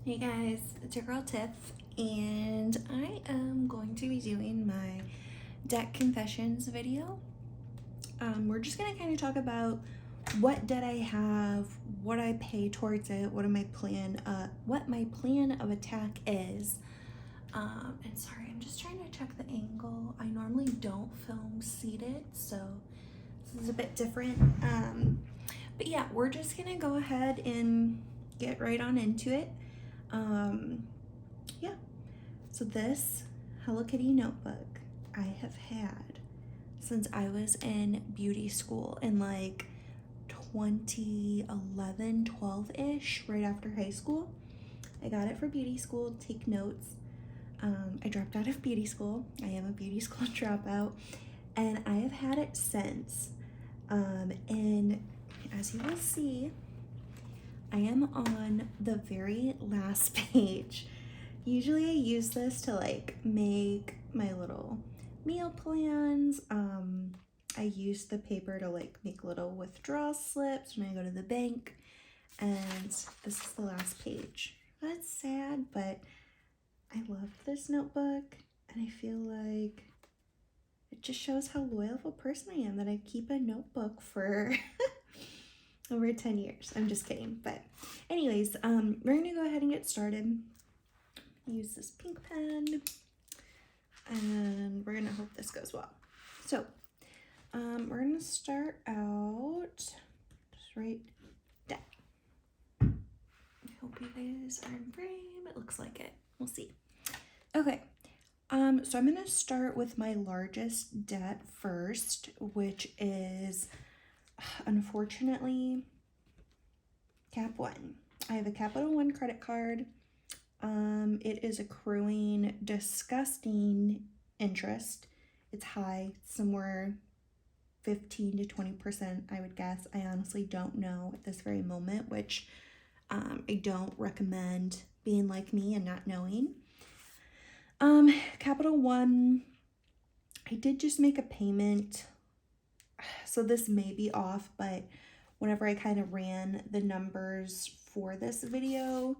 Hey guys, it's your girl Tiff, and I am going to be doing my debt confessions video. We're just gonna kind of talk about what debt I have, what I pay towards it, what my plan of attack is. And sorry, I'm just trying to check the angle. I normally don't film seated, so this is a bit different. But yeah, we're just gonna go ahead and get right on into it. Yeah, so this Hello Kitty notebook I have had since I was in beauty school in like 2011, 12-ish, right after high school. I got it for beauty school, take notes. I dropped out of beauty school. I am a beauty school dropout, and I have had it since. And as you will see, I am on the very last page. Usually I use this to like make my little meal plans. I use the paper to like make little withdrawal slips when I go to the bank. And this is the last page. That's sad, but I love this notebook, and I feel like it just shows how loyal of a person I am that I keep a notebook for over 10 years. I'm just kidding. But anyways, we're gonna go ahead and get started. Use this pink pen, and we're gonna hope this goes well. So we're gonna start out just right down. I hope you guys are in frame. It looks like it. We'll see. Okay. So I'm gonna start with my largest debt first, which is unfortunately Cap One. I have a Capital One credit card. It is accruing disgusting interest. It's high, somewhere 15 to 20%, I would guess. I honestly don't know at this very moment, which I don't recommend being like me and not knowing. Capital One, I did just make a payment, so this may be off, but whenever I kind of ran the numbers for this video,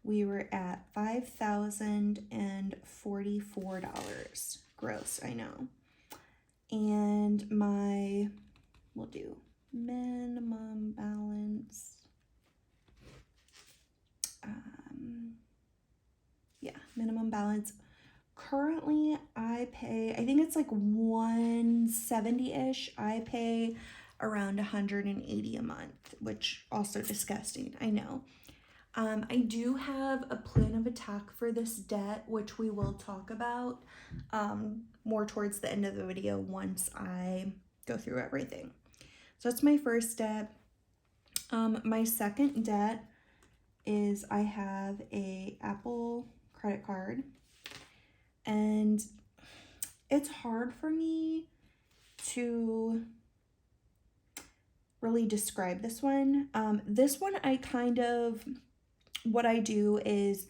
we were at $5,044 gross, I know. And we'll do minimum balance. Minimum balance. Currently, I pay, I think it's like 170-ish. I pay around 180 a month, which also disgusting, I know. I do have a plan of attack for this debt, which we will talk about more towards the end of the video once I go through everything. So that's my first debt. My second debt is I have a Apple credit card, and it's hard for me to really describe this one. This one what I do is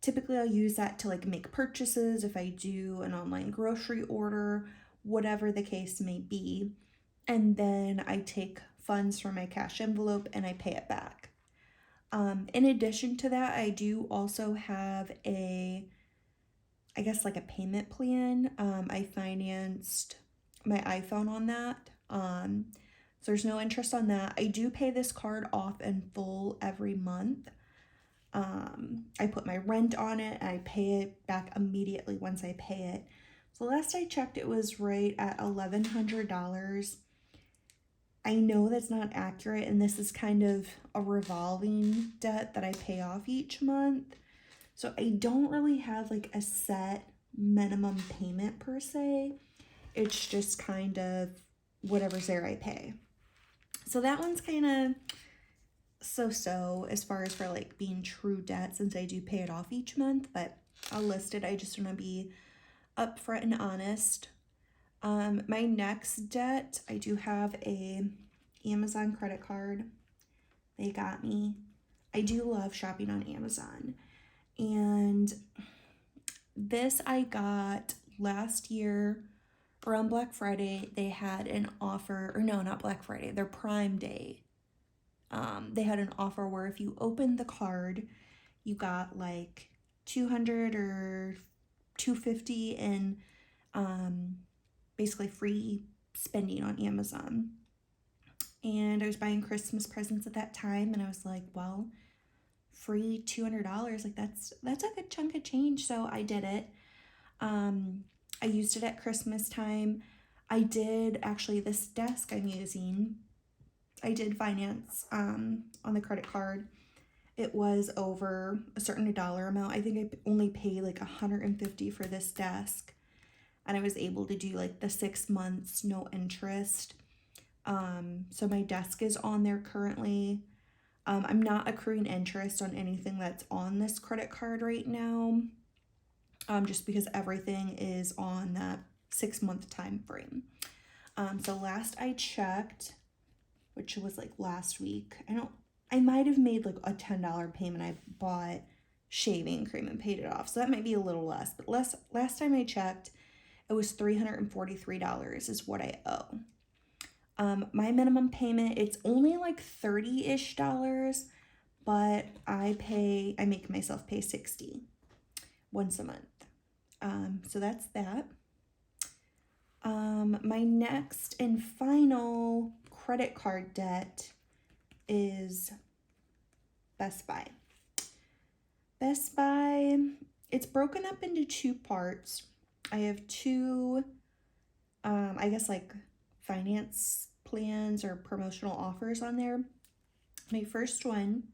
typically I'll use that to like make purchases if I do an online grocery order, whatever the case may be. And then I take funds from my cash envelope and I pay it back. In addition to that, I do also have a payment plan. I financed my iPhone on that. So there's no interest on that. I do pay this card off in full every month. I put my rent on it and I pay it back immediately once I pay it. So last I checked, it was right at $1,100. I know that's not accurate, and this is kind of a revolving debt that I pay off each month. So I don't really have like a set minimum payment per se. It's just kind of whatever's there I pay. So that one's kind of so as far as for like being true debt, since I do pay it off each month, but I'll list it. I just want to be upfront and honest. My next debt, I do have a Amazon credit card. They got me. I do love shopping on Amazon, and this I got last year around Black Friday. They had an offer, or no, not Black Friday, their Prime Day. They had an offer where if you opened the card, you got like 200 or 250 in basically free spending on Amazon. And I was buying Christmas presents at that time, and I was like, well, free $200, like that's a good chunk of change. So I did it. I used it at Christmas time. I did actually, this desk I'm using, I did finance on the credit card. It was over a certain dollar amount. I think I only paid like $150 for this desk, and I was able to do like the 6 months no interest. So my desk is on there currently. I'm not accruing interest on anything that's on this credit card right now, just because everything is on that 6-month time frame. So last I checked, which was like last week, I might have made like a $10 payment. I bought shaving cream and paid it off, so that might be a little less. But last time I checked, it was $343 is what I owe. My minimum payment, it's only like $30-ish, but I make myself pay $60 once a month. So that's that. My next and final credit card debt is Best Buy. Best Buy, it's broken up into 2 parts. I have 2, I guess like finance plans or promotional offers on there. My first one,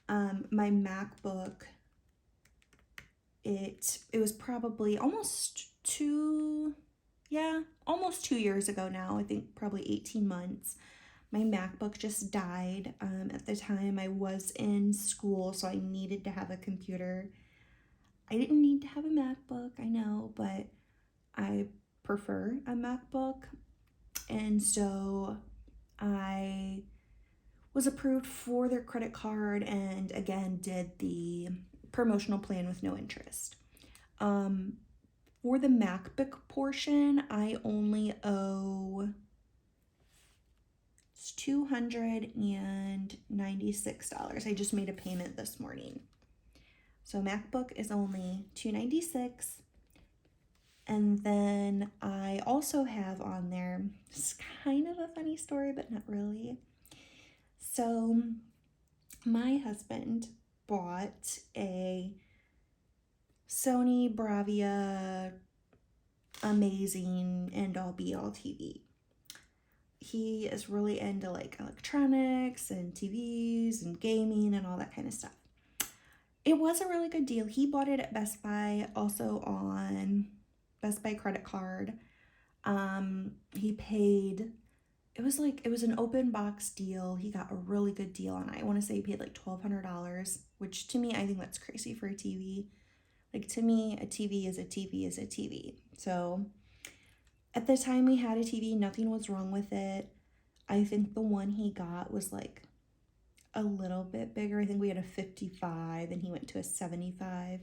my MacBook, it was probably almost 2 years ago now. I think probably 18 months. My MacBook just died. At the time I was in school, so I needed to have a computer. I didn't need to have a MacBook, I know, but I prefer a MacBook. And so I was approved for their credit card and again did the promotional plan with no interest. For the MacBook portion, I only owe $296. I just made a payment this morning. So MacBook is only $296. And then I also have on there, it's kind of a funny story, but not really. So my husband bought a Sony Bravia amazing end-all be-all TV. He is really into like electronics and TVs and gaming and all that kind of stuff. It was a really good deal. He bought it at Best Buy, also on Best Buy credit card. He paid, it was an open box deal. He got a really good deal on it. I want to say he paid like $1,200, which to me, I think that's crazy for a TV. Like, to me, a TV is a TV is a TV. So at the time we had a TV, nothing was wrong with it. I think the one he got was like a little bit bigger. I think we had a 55 and he went to a 75.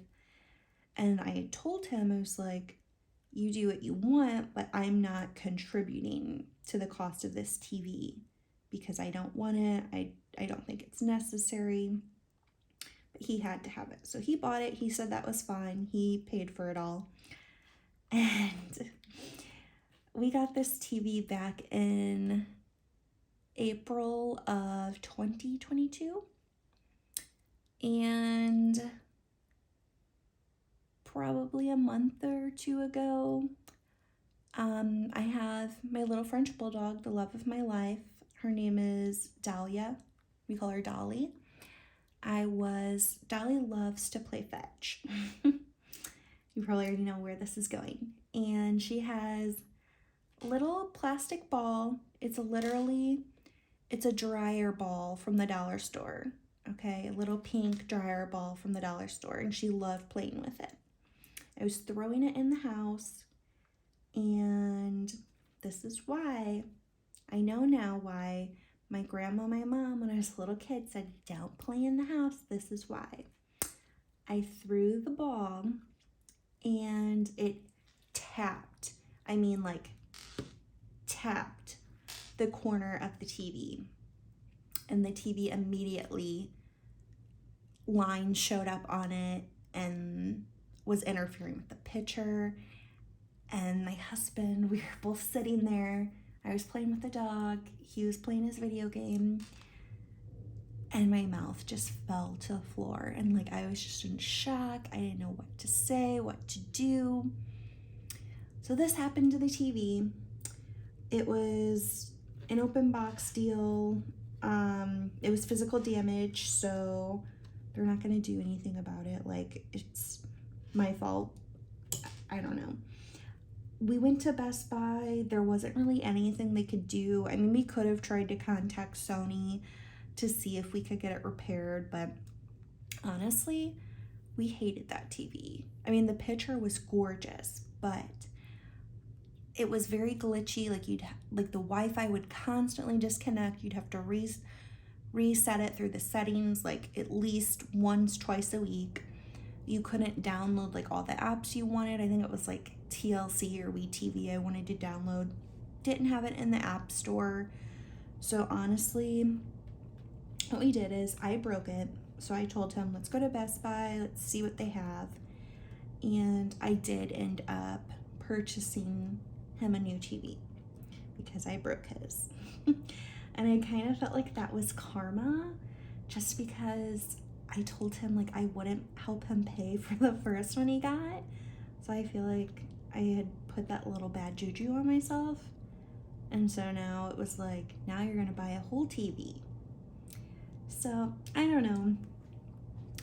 And I had told him, I was like, you do what you want, but I'm not contributing to the cost of this TV because I don't want it. I don't think it's necessary. But he had to have it. So he bought it. He said that was fine. He paid for it all. And we got this TV back in April of 2022. And probably a month or 2 ago, I have my little French bulldog, the love of my life. Her name is Dahlia. We call her Dolly. Dolly loves to play fetch. You probably already know where this is going. And she has a little plastic ball. It's a dryer ball from the dollar store. Okay, a little pink dryer ball from the dollar store. And she loved playing with it. I was throwing it in the house. And this is why. I know now why my grandma, my mom, when I was a little kid, said, don't play in the house. This is why. I threw the ball and it tapped. I mean, like, tapped the corner of the TV. And the TV immediately line showed up on it and was interfering with the picture. And my husband, we were both sitting there. I was playing with the dog. He was playing his video game. And my mouth just fell to the floor. And like, I was just in shock. I didn't know what to say, what to do. So this happened to the TV. It was an open box deal. It was physical damage, so they're not gonna do anything about it. Like, it's my fault. I don't know. We went to Best Buy. There wasn't really anything they could do. I mean, we could have tried to contact Sony to see if we could get it repaired, but honestly, we hated that TV. I mean, the picture was gorgeous, but it was very glitchy. Like the Wi-Fi would constantly disconnect. You'd have to reset it through the settings like at least once, twice a week. You couldn't download like all the apps you wanted. I think it was like TLC or WeTV I wanted to download. Didn't have it in the App Store. So honestly, what we did is I broke it. So I told him, let's go to Best Buy, let's see what they have. And I did end up purchasing him a new TV because I broke his. And I kind of felt like that was karma, just because I told him like I wouldn't help him pay for the first one he got. So I feel like I had put that little bad juju on myself. And so now it was like, now you're gonna buy a whole TV. So I don't know,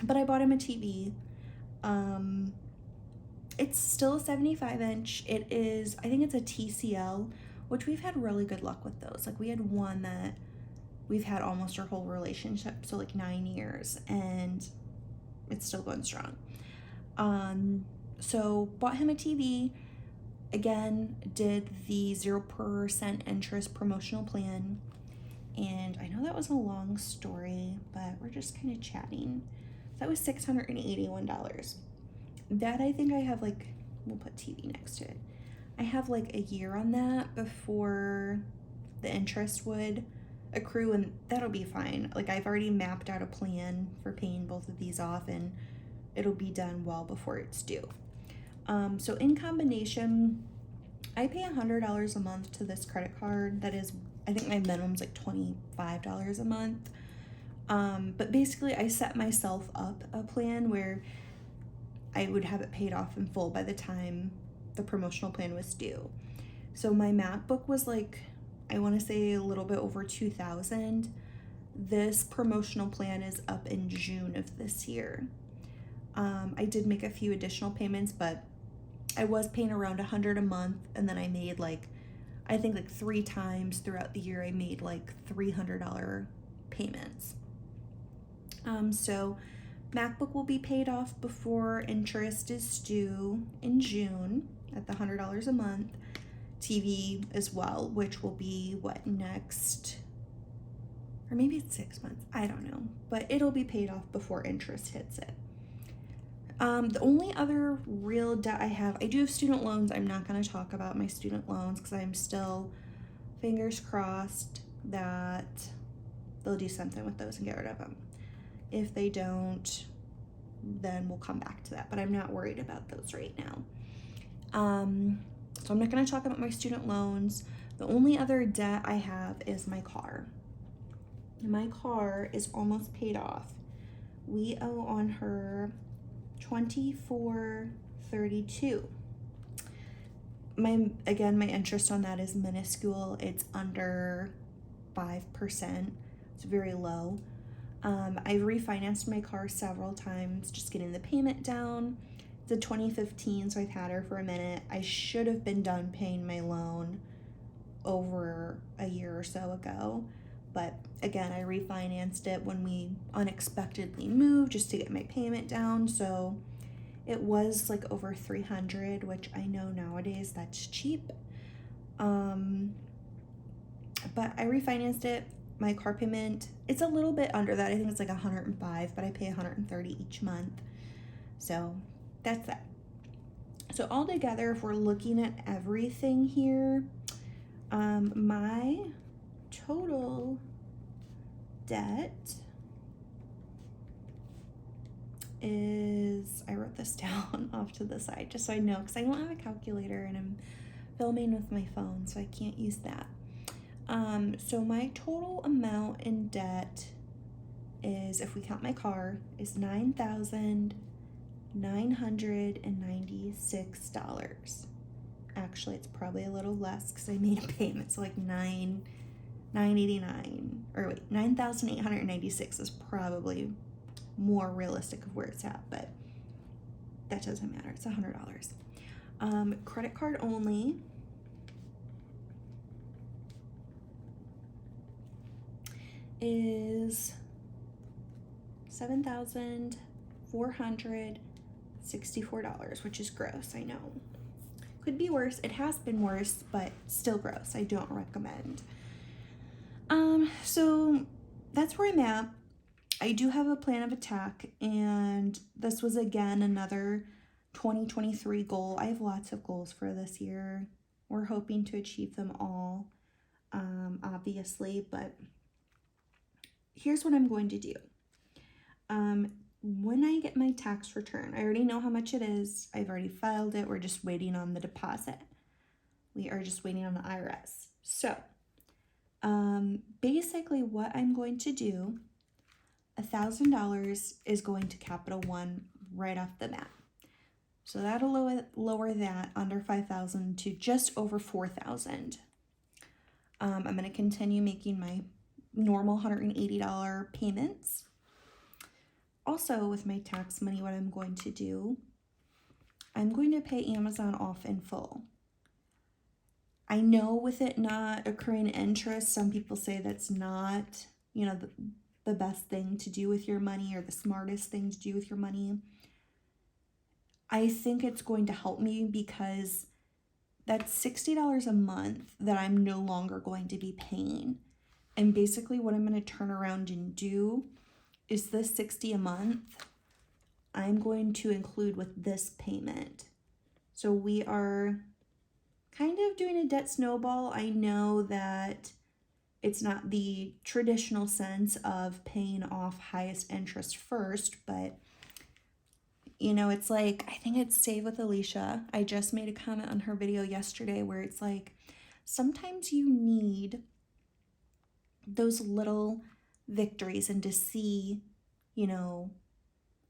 but I bought him a TV. It's still a 75-inch. It is, I think it's a TCL, which we've had really good luck with those. Like, we had one that we've had almost our whole relationship, so like 9 years, and it's still going strong. So bought him a TV. Again, did the 0% interest promotional plan. And I know that was a long story, but we're just kind of chatting. That was $681. That I think I have like, we'll put TV next to it. I have like a year on that before the interest would accrue, and that'll be fine. Like, I've already mapped out a plan for paying both of these off, and it'll be done well before it's due. So in combination, I pay $100 a month to this credit card. That is, I think my minimum's like $25 a month. But basically I set myself up a plan where I would have it paid off in full by the time the promotional plan was due. So my MacBook was like, I want to say a little bit over $2,000. This promotional plan is up in June of this year. I did make a few additional payments, but I was paying around $100 a month, and then I made like, I think like 3 times throughout the year I made like $300 payments. So MacBook will be paid off before interest is due in June at the $100 a month. TV as well, which will be what, next, or maybe it's 6 months, I don't know, but it'll be paid off before interest hits it. The only other real debt I have, I do have student loans. I'm not going to talk about my student loans because I'm still fingers crossed that they'll do something with those and get rid of them. If they don't, then we'll come back to that, but I'm not worried about those right now. So I'm not going to talk about my student loans. The only other debt I have is my car. My car is almost paid off. We owe on her $24.32. My interest on that is minuscule. It's under 5%. It's very low. I've refinanced my car several times, just getting the payment down. It's a 2015, so I've had her for a minute. I should have been done paying my loan over a year or so ago, but again, I refinanced it when we unexpectedly moved just to get my payment down. So it was like over $300, which I know nowadays that's cheap. But I refinanced it. My car payment, it's a little bit under that. I think it's like $105, but I pay $130 each month. So that's that. So altogether, if we're looking at everything here, my total debt is, I wrote this down off to the side just so I know, because I don't have a calculator and I'm filming with my phone, so I can't use that. So my total amount in debt is, if we count my car, is $9,996. Actually, it's probably a little less because I made a payment, so like $9,989, or wait, 9,896 is probably more realistic of where it's at, but that doesn't matter. It's $100. Credit card only is $7,464, which is gross, I know. Could be worse. It has been worse, but still gross. I don't recommend. So that's where I'm at. I do have a plan of attack, and this was again another 2023 goal. I have lots of goals for this year. We're hoping to achieve them all, obviously, but here's what I'm going to do. When I get my tax return, I already know how much it is. I've already filed it. We're just waiting on the deposit. We are just waiting on the IRS. So, basically what I'm going to do, $1,000 is going to Capital One right off the bat. So that'll lower that under 5,000 to just over 4,000. I'm going to continue making my normal $180 payments. Also, with my tax money, what I'm going to do, I'm going to pay Amazon off in full. I know with it not accruing interest, some people say that's not, the best thing to do with your money or the smartest thing to do with your money. I think it's going to help me because that's $60 a month that I'm no longer going to be paying. And basically what I'm going to turn around and do is this $60 a month, I'm going to include with this payment. So we are kind of doing a debt snowball. I know that it's not the traditional sense of paying off highest interest first, but it's like, I think it's Save with Alicia. I just made a comment on her video yesterday where it's like, sometimes you need those little victories and to see,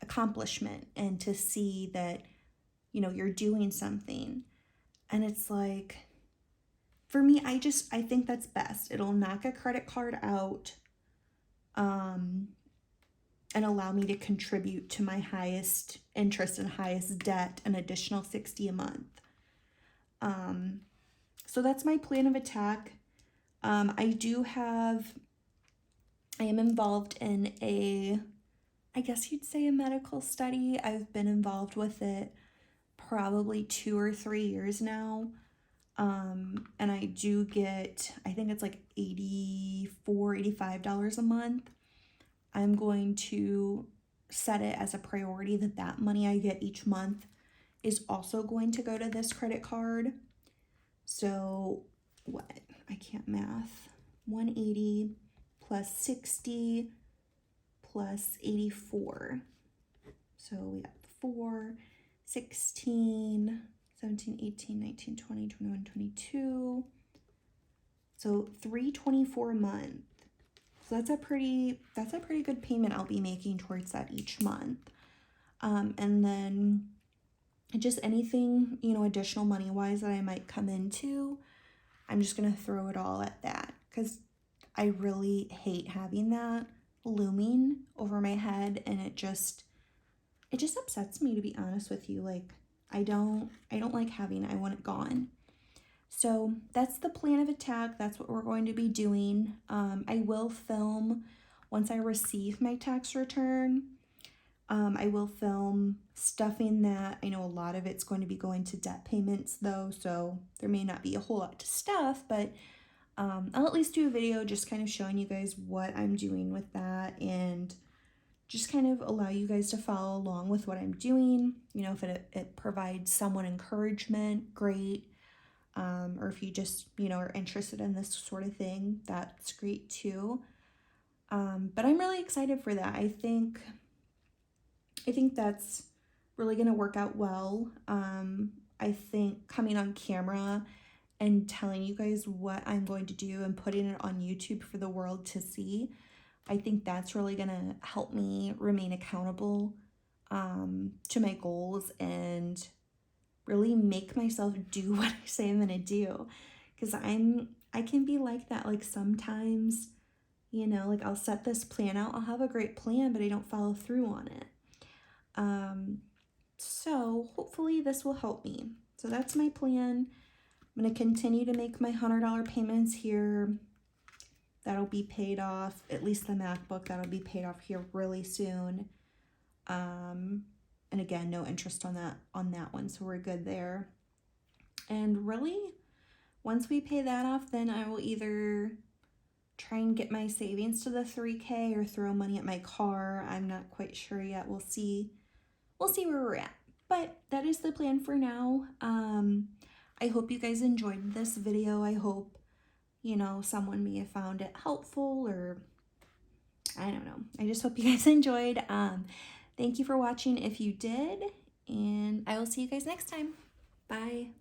accomplishment and to see that, you're doing something. And it's like, for me, I think that's best. It'll knock a credit card out, and allow me to contribute to my highest interest and highest debt, an additional $60 a month. So that's my plan of attack. I am involved in I guess you'd say a medical study. I've been involved with it probably 2 or 3 years now. And I do get, I think it's like $84, $85 a month. I'm going to set it as a priority that money I get each month is also going to go to this credit card. So what? I can't math. 180 plus 60 plus 84. So we got 4, 16, 17, 18, 19, 20, 21, 22. So $324 a month. So that's a pretty good payment I'll be making towards that each month. And then just anything, additional money-wise that I might come into, I'm just going to throw it all at that because I really hate having that looming over my head, and it just upsets me, to be honest with you. Like, I don't like having it. I want it gone. So that's the plan of attack. That's what we're going to be doing. I will film once I receive my tax return. I will film stuffing that. I know a lot of it's going to be going to debt payments though, so there may not be a whole lot to stuff, but I'll at least do a video just kind of showing you guys what I'm doing with that and just kind of allow you guys to follow along with what I'm doing. If it provides someone encouragement, great. Or if you just, are interested in this sort of thing, that's great too. But I'm really excited for that. I think I think that's really going to work out well. I think coming on camera and telling you guys what I'm going to do and putting it on YouTube for the world to see, I think that's really going to help me remain accountable to my goals and really make myself do what I say I'm going to do. Because I can be like that. Like sometimes, you know, like I'll set this plan out, I'll have a great plan, but I don't follow through on it. So hopefully this will help me. So that's my plan. I'm going to continue to make my $100 payments here. That'll be paid off, at least the MacBook, that'll be paid off here really soon. And again, no interest on that one, so we're good there. And really, once we pay that off, then I will either try and get my savings to the 3K or throw money at my car. I'm not quite sure yet. We'll see where we're at. But that is the plan for now. I hope you guys enjoyed this video. I hope, you know, someone may have found it helpful, or I don't know. I just hope you guys enjoyed. Thank you for watching if you did, and I will see you guys next time. Bye.